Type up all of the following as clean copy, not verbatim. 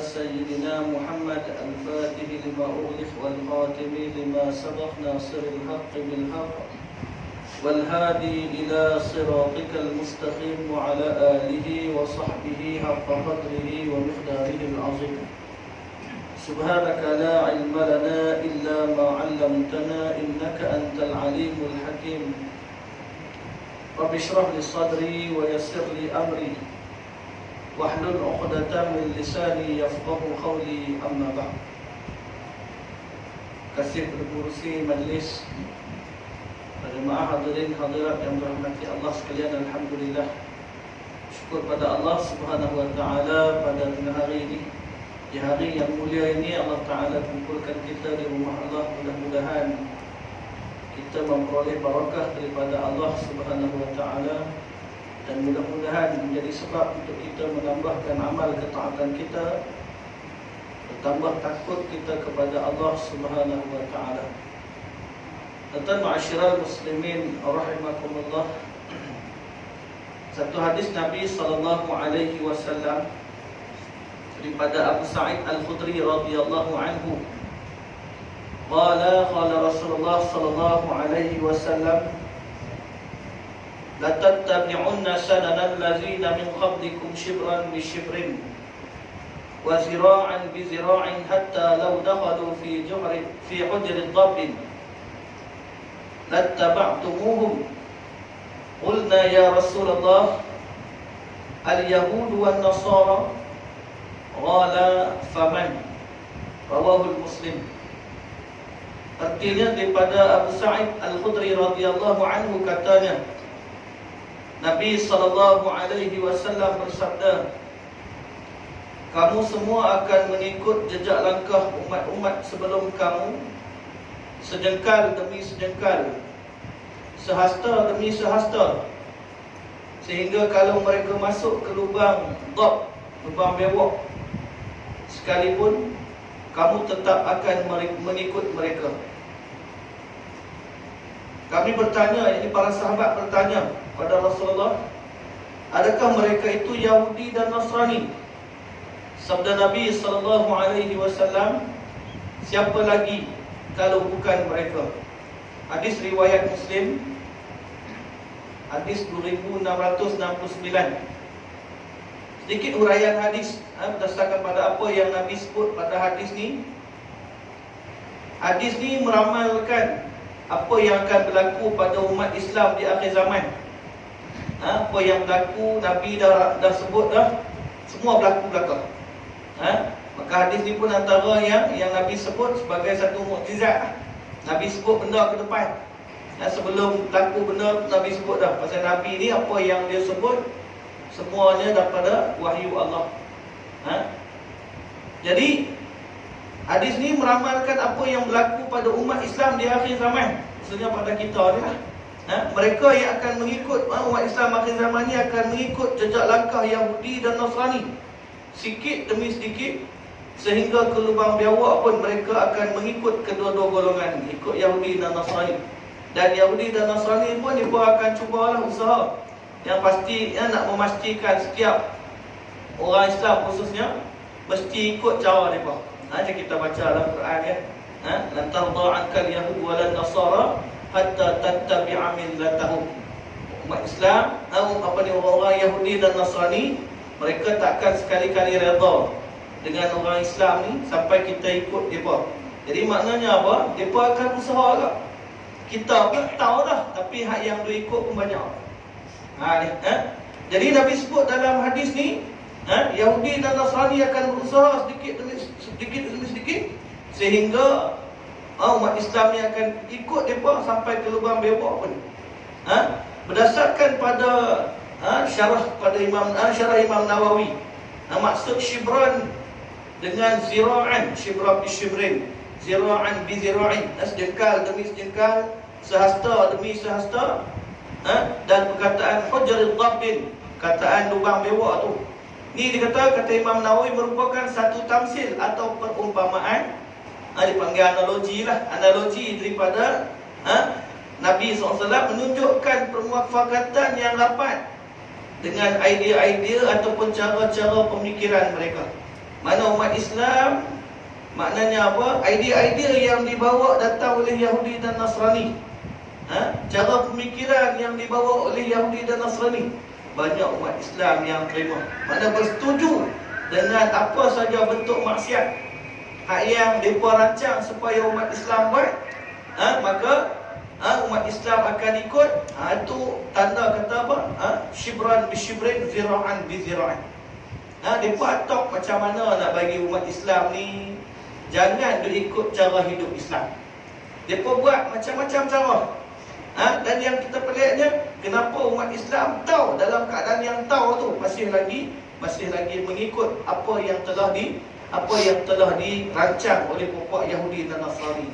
سيدنا محمد الفاتح لما أغلق والخاتم لما سبق ناصر الحق بالحق والهادي إلى صراطك المستقيم وعلى آله وصحبه حق قدره ومقداره العظيم. سبحانك لا علم لنا إلا ما علمتنا إنك أنت العليم الحكيم. رب اشرح لي صدري ويسر لي أمري واحلل عقدة من لساني يفقه قولي. أما بعد. Kasih berkursi majlis, jemaah hadirin hadirat yang dirahmati Allah sekalian, alhamdulillah, syukur pada Allah Subhanahu wa taala pada hari ini, di hari yang mulia ini Allah taala kumpulkan kita di rumah Allah. Mudah-mudahan kita memperoleh barakah daripada Allah Subhanahu wa taala, dan mudah-mudahan menjadi sebab untuk kita menambahkan amal ketaatan kita, bertambah takut kita kepada Allah Subhanahu wa taala. Dan ma'asyiral muslimin rahimakumullah, satu hadis Nabi sallallahu alaihi wasallam daripada Abu Sa'id Al-Khudri radhiyallahu anhu, qala Rasulullah sallallahu alaihi wasallam, la tattabi'unna sanana allazina min qablikum shibran bi shibrin wa zira'an bi zira'in hatta law dakhalu fi hujri dhabbin lattaba'tumuhum. Qulna ya Rasulullah al-yahud wan nasara, qala faman, rawahul Muslim. Artinya daripada Abu Sa'id Al-Khudri radhiyallahu anhu, katanya Nabi sallallahu alaihi wasallam bersabda, kamu semua akan mengikut jejak langkah umat-umat sebelum kamu, sejengkal demi sejengkal, sehasta demi sehasta, sehingga kalau mereka masuk ke lubang dhab, lubang bewok sekalipun, kamu tetap akan mengikut mereka. Kami bertanya, ini para sahabat bertanya pada Rasulullah, adakah mereka itu Yahudi dan Nasrani? Sabda Nabi sallallahu alaihi wasallam, siapa lagi kalau bukan mereka? Hadis riwayat Muslim, hadis 2669. Sedikit huraian hadis berdasarkan pada apa yang Nabi sebut pada hadis ni. Hadis ni meramalkan apa yang akan berlaku pada umat Islam di akhir zaman. Apa yang berlaku Nabi dah sebut dah, semua berlaku belakang. Maka hadis ni pun antara yang Nabi sebut sebagai satu mukjizat. Nabi sebut benda ke depan, sebelum berlaku benda Nabi sebut dah. Pasal Nabi ni apa yang dia sebut semuanya daripada wahyu Allah. Jadi hadis ni meramalkan apa yang berlaku pada umat Islam di akhir zaman, maksudnya pada kita ni lah. Mereka yang akan mengikut umat Islam akhir zaman ni akan mengikut jejak langkah Yahudi dan Nasrani, sikit demi sedikit, sehingga ke lubang biawak pun mereka akan mengikut kedua-dua golongan, ikut Yahudi dan Nasrani. Dan Yahudi dan Nasrani pun mereka akan cubalah usaha yang pasti, nak memastikan setiap orang Islam khususnya mesti ikut cara mereka. Macam kita baca dalam Quran ya, lan tarda ankal yahud walan nasara hatta tattabi'a millatahum. Umat Islam, orang-orang Yahudi dan Nasrani, mereka takkan sekali-kali redha dengan orang Islam ni sampai kita ikut mereka. Jadi maknanya apa? Mereka akan usaha agak. Kita pun tahu dah, tapi hak yang dia ikut pun banyak. Jadi Nabi sebut dalam hadis ni, Yahudi dan Nasrani akan berusaha sedikit demi sedikit, sehingga umat Islam ni akan ikut mereka sampai ke lubang bewok pun. Berdasarkan pada syarah Imam Nawawi, maksud shibran dengan zira'an, shibran bi shibrin, zira'an bi zira'in, sejengkal demi sejengkal, sehasta demi sehasta, dan perkataan hujrul dhabbin, kataan lubang bewok tu. Ni kata Imam Nawawi merupakan satu tamsil atau perumpamaan, dipanggil analogi lah, analogi daripada Nabi SAW menunjukkan permuafakatan yang rapat dengan idea-idea ataupun cara-cara pemikiran mereka. Mana umat umat Islam maknanya apa? Idea-idea yang dibawa datang oleh Yahudi dan Nasrani. Cara pemikiran yang dibawa oleh Yahudi dan Nasrani, banyak umat Islam yang terima. Mana bersetuju dengan apa saja bentuk maksiat yang mereka rancang supaya umat Islam buat, maka umat Islam akan ikut. Itu tanda kata apa? Shibran bi shibrin, zira'an bi zira'an. Mereka atok macam mana nak bagi umat Islam ni jangan dia ikut cara hidup Islam. Mereka buat macam-macam cara. Dan yang kita peliknya, kenapa umat Islam tahu dalam keadaan yang tahu tu masih lagi mengikut apa yang telah dirancang oleh puak Yahudi dan Nasrani.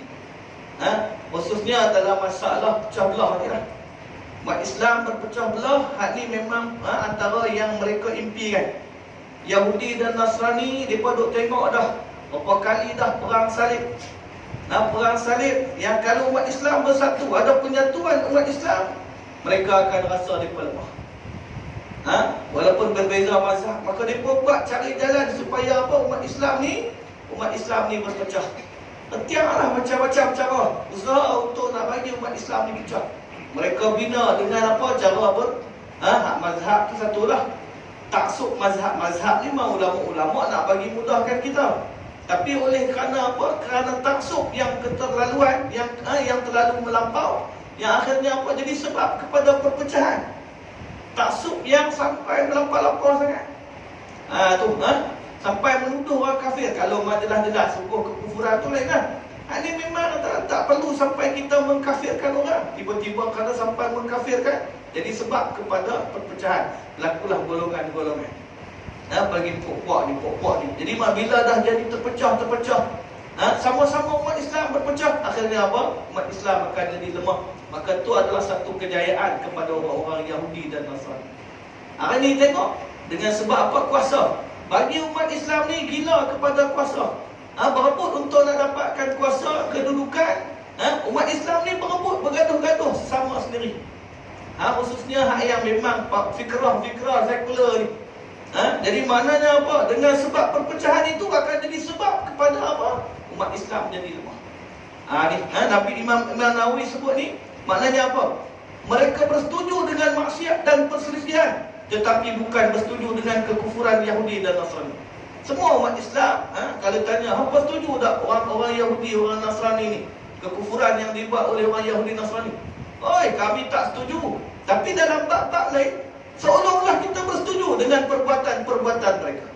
Khususnya dalam masalah pecah belah ni lah. Umat Islam berpecah belah, hak ni memang antara yang mereka impikan. Yahudi dan Nasrani, mereka duk tengok dah berapa kali dah perang salib. Perang salib yang kalau umat Islam bersatu, ada penyatuan umat Islam, mereka akan rasa mereka lemah. Walaupun berbeza mazhab, maka mereka buat cari jalan supaya apa? Umat Islam ni berpecah. Tianglah macam-macam cara usaha untuk nak bagi umat Islam ni pecah. Mereka bina dengan apa? Cara hak mazhab tu satulah. Taksub mazhab ni memang ulama-ulama nak bagi mudahkan kita. Tapi oleh kerana apa? Kerana taksub yang keterlaluan, yang terlalu melampau, yang akhirnya apa? Jadi sebab kepada perpecahan. Taksub yang sampai melampau-lampau sangat. Sampai menuduh orang kafir. Kalau jelas-jelas hukum kekufuran tu lain kan. Ini memang tak perlu sampai kita mengkafirkan orang. Tiba-tiba kerana sampai mengkafirkan, jadi sebab kepada perpecahan. Lakulah golongan-golongan. Bagi pokok ni. Jadi bila dah jadi terpecah, sama-sama umat Islam berpecah, akhirnya apa? Umat Islam akan jadi lemah. Maka itu adalah satu kejayaan kepada orang-orang Yahudi dan Nasrani. Hari ni tengok, dengan sebab apa? Kuasa. Bagi umat Islam ni gila kepada kuasa. Berebut untuk nak dapatkan kuasa, kedudukan. Umat Islam ni berebut, bergaduh-gaduh sesama sendiri. Khususnya hak yang memang fikrah sekular ni. Jadi maknanya apa? Dengan sebab perpecahan itu akan jadi sebab kepada apa? Umat Islam jadi lemah. Nabi Imam Nawawi sebut ni, maknanya apa? Mereka bersetuju dengan maksiat dan perselisihan, tetapi bukan bersetuju dengan kekufuran Yahudi dan Nasrani. Semua umat Islam, kalau tanya, apa setuju tak orang Yahudi, orang Nasrani ni, kekufuran yang dibuat oleh orang Yahudi Nasrani? Kami tak setuju. Tapi dalam bab-bab lain, seolah-olah kita bersetuju dengan perbuatan-perbuatan mereka.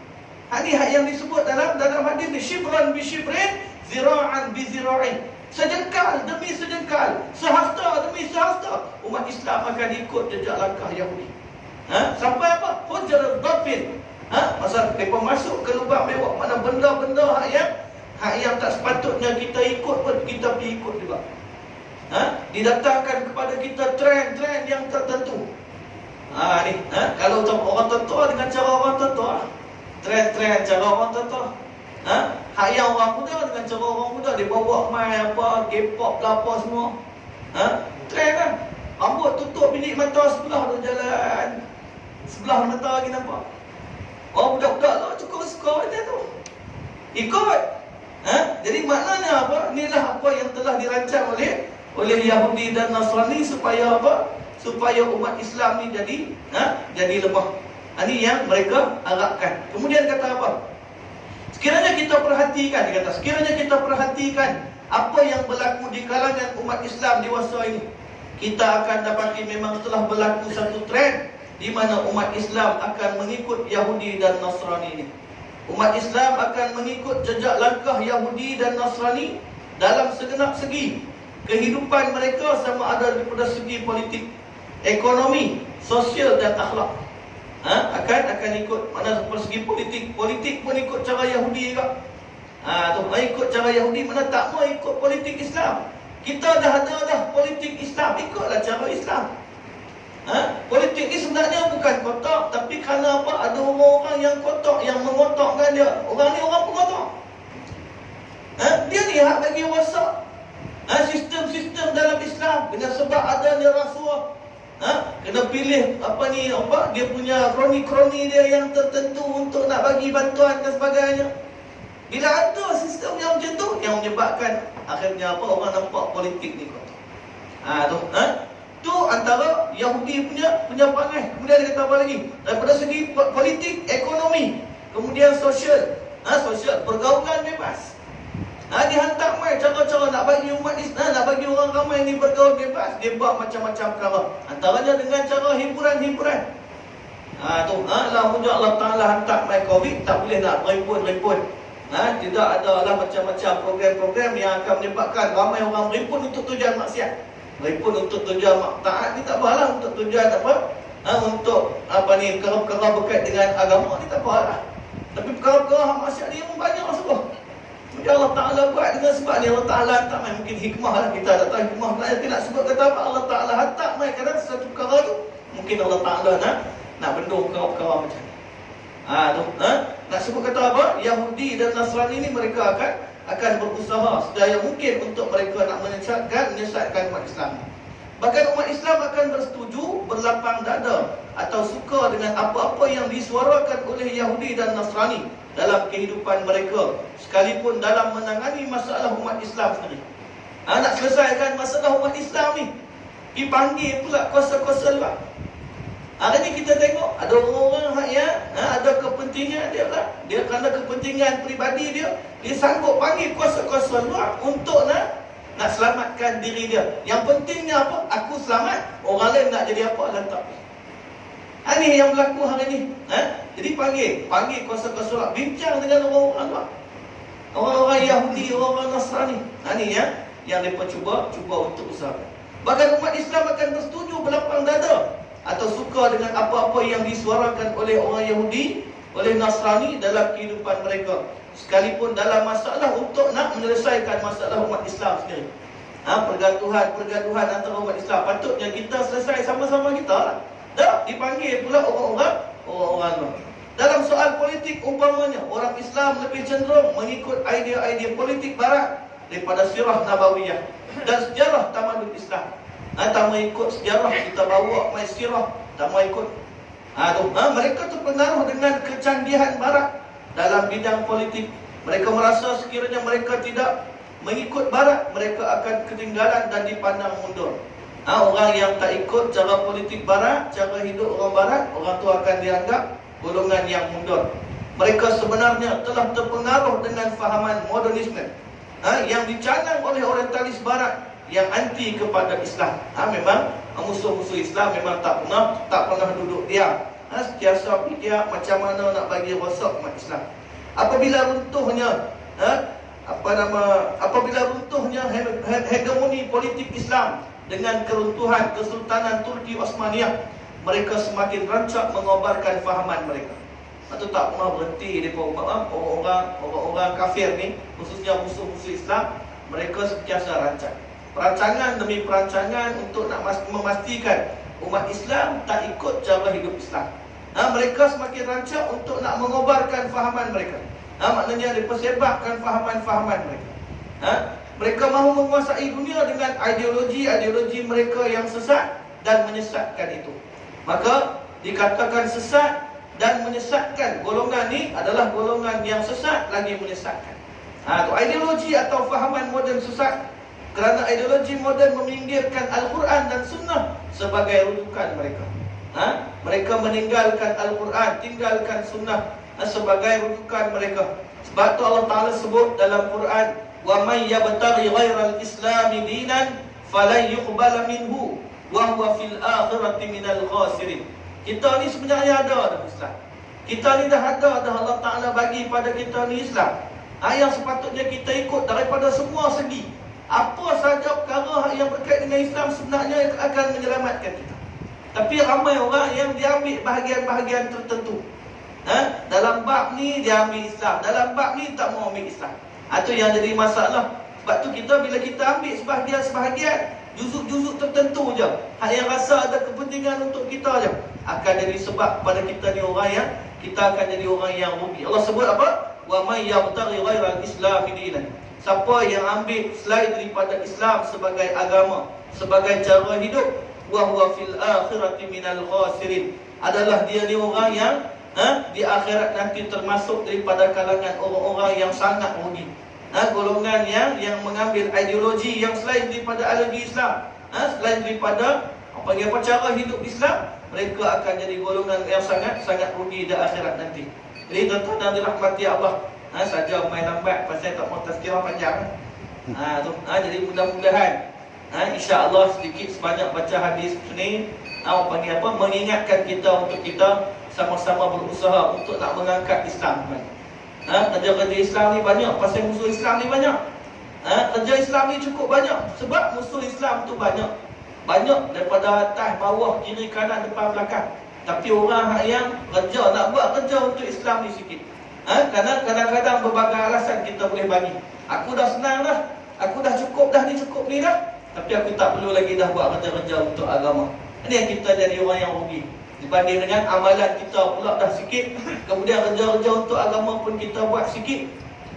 Ini hak yang disebut dalam hadis ni, shibran bi shibrin, zira'an bi zira'in. Sejengkal demi sejengkal, sehasta demi sehasta, umat Islam akan ikut jejak langkah Yahudi. Sampai apa? Hujr dhafin. Masa mereka masuk ke lubang mewah, mana benda-benda hak yang tak sepatutnya kita ikut pun kita pergi ikut juga. Didatangkan kepada kita trend-trend yang tertentu. Kalau orang tua dengan cara orang tua, trend-trend cara orang tua. Hak yang orang muda dengan cara orang muda, dia bawa main apa, K-pop lah apa semua. Trend kan. Rambut tutup bilik mata sebelah tu jalan. Sebelah mata lagi nampak. Budak-budak lah cukup suka macam tu. Ikut. Jadi maknanya apa? Inilah apa yang telah dirancang oleh Yahudi dan Nasrani supaya apa? Supaya umat Islam ni jadi lemah. Ini yang mereka harapkan. Kemudian kata apa? Sekiranya kita perhatikan apa yang berlaku di kalangan umat Islam dewasa ini, kita akan dapati memang telah berlaku satu trend di mana umat Islam akan mengikut Yahudi dan Nasrani ini. Umat Islam akan mengikut jejak langkah Yahudi dan Nasrani dalam segenap segi kehidupan mereka, sama ada daripada segi politik, ekonomi, sosial dan akhlak. Akan ikut. Mana persegi politik pun ikut cara Yahudi juga. Ikut cara Yahudi, mana tak mau ikut politik Islam. Kita dah ada politik Islam, ikutlah cara Islam. Politik ni sebenarnya bukan kotak, tapi kerana apa? Ada orang-orang yang kotak, yang mengotakkan dia. Orang ni orang pengotak. Dia ni hak bagi wasak sistem-sistem dalam Islam dengan sebab adanya rasuah. Kena pilih dia punya kroni-kroni dia yang tertentu untuk nak bagi bantuan dan sebagainya. Bila ada sistem yang macam tu, yang menyebabkan akhirnya apa, orang nampak politik ni kotor. Tu antara Yahudi punya perangai. Kemudian dia kata apa lagi? Daripada segi politik, ekonomi, kemudian sosial, sosial, pergaulan bebas. Dihantar mai cara-cara nak bagi umat Islam, nak bagi orang ramai ni bergaul bebas. Dia buat macam-macam perkara. Antaranya dengan cara hiburan-hiburan. Lah hujah Allah Ta'ala hantar mai Covid, tak boleh nak rempun-rempun. Tidak ada lah macam-macam program-program yang akan menyebabkan ramai orang rempun untuk tujuan maksiat. Rempun untuk tujuan taat ni tak apalah, untuk tujuan apa? Untuk perkara-perkara berkait dengan agama ni tak apalah. Tapi perkara-perkara maksiat ni memang banyak sebab. Mungkin Allah Ta'ala buat dengan sebab ni Allah Ta'ala hantar mai, mungkin hikmah lah, kita tak tahu hikmah lah. Kita nak sebut kata apa, Allah Ta'ala hantar mai kadang satu perkara tu, mungkin Allah Ta'ala nak bendung perkara-perkara macam ni. Nak sebut kata apa, Yahudi dan Nasrani ni mereka akan berusaha sedaya mungkin untuk mereka nak menyesatkan umat Islam. Bahkan umat Islam akan bersetuju, berlapang dada atau suka dengan apa-apa yang disuarakan oleh Yahudi dan Nasrani dalam kehidupan mereka, sekalipun dalam menangani masalah umat Islam sendiri. Nak selesaikan masalah umat Islam ni, dipanggil pula kuasa-kuasa luar. Hari ni kita tengok ada orang-orang yang ada kepentingan dia lah. Dia kerana kepentingan peribadi dia sanggup panggil kuasa-kuasa luar untuk nak selamatkan diri dia. Yang pentingnya apa? Aku selamat, orang lain nak jadi apa dan tak. Ini yang berlaku hari ni. Jadi panggil kuasa-kuasa luar, bincang dengan orang-orang luar. Orang-orang Yahudi, orang-orang Nasrani. Ini yang mereka cuba untuk usahakan. Bahkan umat Islam akan bersetuju, berlapang dada atau suka dengan apa-apa yang disuarakan oleh orang Yahudi, oleh Nasrani dalam kehidupan mereka, sekalipun dalam masalah untuk nak menyelesaikan masalah umat Islam sendiri. Pergaduhan antara umat Islam, patutnya kita selesai sama-sama kita lah. Tak dipanggil pula orang-orang luar. Dalam soal politik umpamanya, orang Islam lebih cenderung mengikut idea-idea politik barat daripada sirah Nabawiyah dan sejarah tamadun Islam. Tak mau ikut sejarah, kita bawa mai sirah, tak mau ikut. Mereka terpengaruh dengan kecanggihan barat dalam bidang politik. Mereka merasa sekiranya mereka tidak mengikut barat, mereka akan ketinggalan dan dipandang mundur. Orang yang tak ikut cara politik barat, cara hidup orang barat, orang tu akan dianggap golongan yang mundur. Mereka sebenarnya telah terpengaruh dengan fahaman modernisme yang dicanang oleh orientalis barat yang anti kepada Islam. Memang musuh-musuh Islam memang tak pernah duduk diam. Sentiasa fikir macam mana nak bagi rosak umat Islam. Apabila runtuhnya hegemoni politik Islam dengan keruntuhan Kesultanan Turki Osmaniyah, mereka semakin rancak mengobarkan fahaman mereka. Itu tak pernah berhenti daripada orang-orang kafir ni, khususnya musuh-musuh Islam. Mereka sentiasa rancang perancangan demi perancangan untuk nak memastikan umat Islam tak ikut cara hidup Islam. Mereka semakin rancak untuk nak mengobarkan fahaman mereka. Maknanya dipersebabkan fahaman-fahaman mereka. Mereka mahu menguasai dunia dengan ideologi-ideologi mereka yang sesat dan menyesatkan itu. Maka dikatakan sesat dan menyesatkan. Golongan ni adalah golongan yang sesat lagi menyesatkan. Ideologi atau fahaman moden sesat, kerana ideologi moden meminggirkan Al-Quran dan Sunnah sebagai rujukan mereka. Mereka meninggalkan Al-Quran, tinggalkan Sunnah sebagai rujukan mereka. Sebab tu Allah Ta'ala sebut dalam Quran, wa may yabtaghi ghairal islami dinan falan yuqbala minhu wa huwa fil akhirati minal khasirin. Kita ni sebenarnya ada dalam Islam. Kita ni dah ada, Allah Ta'ala bagi pada kita ni Islam. Yang sepatutnya kita ikut daripada semua segi. Apa sahaja perkara yang berkait dengan Islam sebenarnya akan menyelamatkan kita. Tapi ramai orang yang diambil bahagian-bahagian tertentu. Dalam bab ni dia ambil Islam, dalam bab ni tak mau ambil Islam. Itu yang jadi masalah. Sebab tu kita bila kita ambil sebahagian-sebahagian, juzuk-juzuk tertentu je, yang rasa ada kepentingan untuk kita je, akan jadi sebab pada kita ni orang yang, kita akan jadi orang yang rugi. Allah sebut apa? Wa may yabtaghi ghairal islami dinan. Siapa yang ambil selain daripada Islam sebagai agama, sebagai cara hidup, wa huwa fil akhirati minal khasirin, adalah dia ni orang yang di akhirat nanti termasuk daripada kalangan orang-orang yang sangat rugi. Golongan yang mengambil ideologi yang selain daripada ideologi Islam, selain daripada cara hidup Islam, mereka akan jadi golongan yang sangat rugi di akhirat nanti. Jadi tuan-tuan yang dirahmati Allah, saja main lambat pasal tak mau tazkirah panjang. Jadi mudah-mudahan insya-Allah sedikit sebanyak baca hadis ni mengingatkan kita untuk kita sama-sama berusaha untuk nak mengangkat Islam. Kerja-kerja Islam ni banyak, pasal musuh Islam ni banyak. Kerja Islam ni cukup banyak sebab musuh Islam tu banyak daripada atas, bawah, kiri, kanan, depan, belakang. Tapi orang yang kerja nak buat kerja untuk Islam ni sikit. Kerana kadang-kadang berbagai alasan kita boleh bagi. Aku dah senang dah, aku dah cukup dah ni dah, tapi aku tak perlu lagi dah buat kerja-kerja untuk agama. Ini yang kita jadi orang yang rugi. Dibanding dengan amalan kita pula dah sikit, kemudian kerja-kerja untuk agama pun kita buat sikit,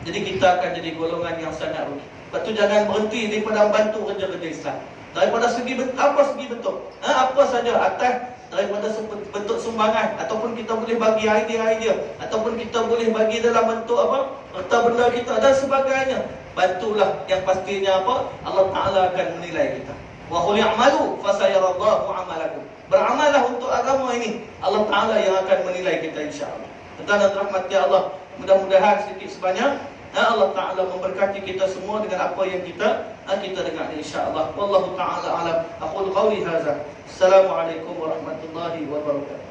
jadi kita akan jadi golongan yang sangat rugi. Lepas tu jangan berhenti daripada membantu kerja-kerja Islam. Daripada segi bentuk, apa saja atas, daripada bentuk sumbangan, ataupun kita boleh bagi idea-idea, ataupun kita boleh bagi dalam bentuk harta benda kita dan sebagainya. Bantulah, yang pastinya Allah Ta'ala akan menilai kita. Wa qul i'malu fasayarallahu 'amalakum. Beramallah untuk agama ini, Allah Ta'ala yang akan menilai kita insya-Allah. Tuan-tuan dan rahmati Allah, mudah-mudahan sedikit sebanyak Allah Ta'ala memberkati kita semua dengan apa yang kita dengar insya-Allah. Wallahu ta'ala alam. Aqul qawli hadza. Assalamualaikum warahmatullahi wabarakatuh.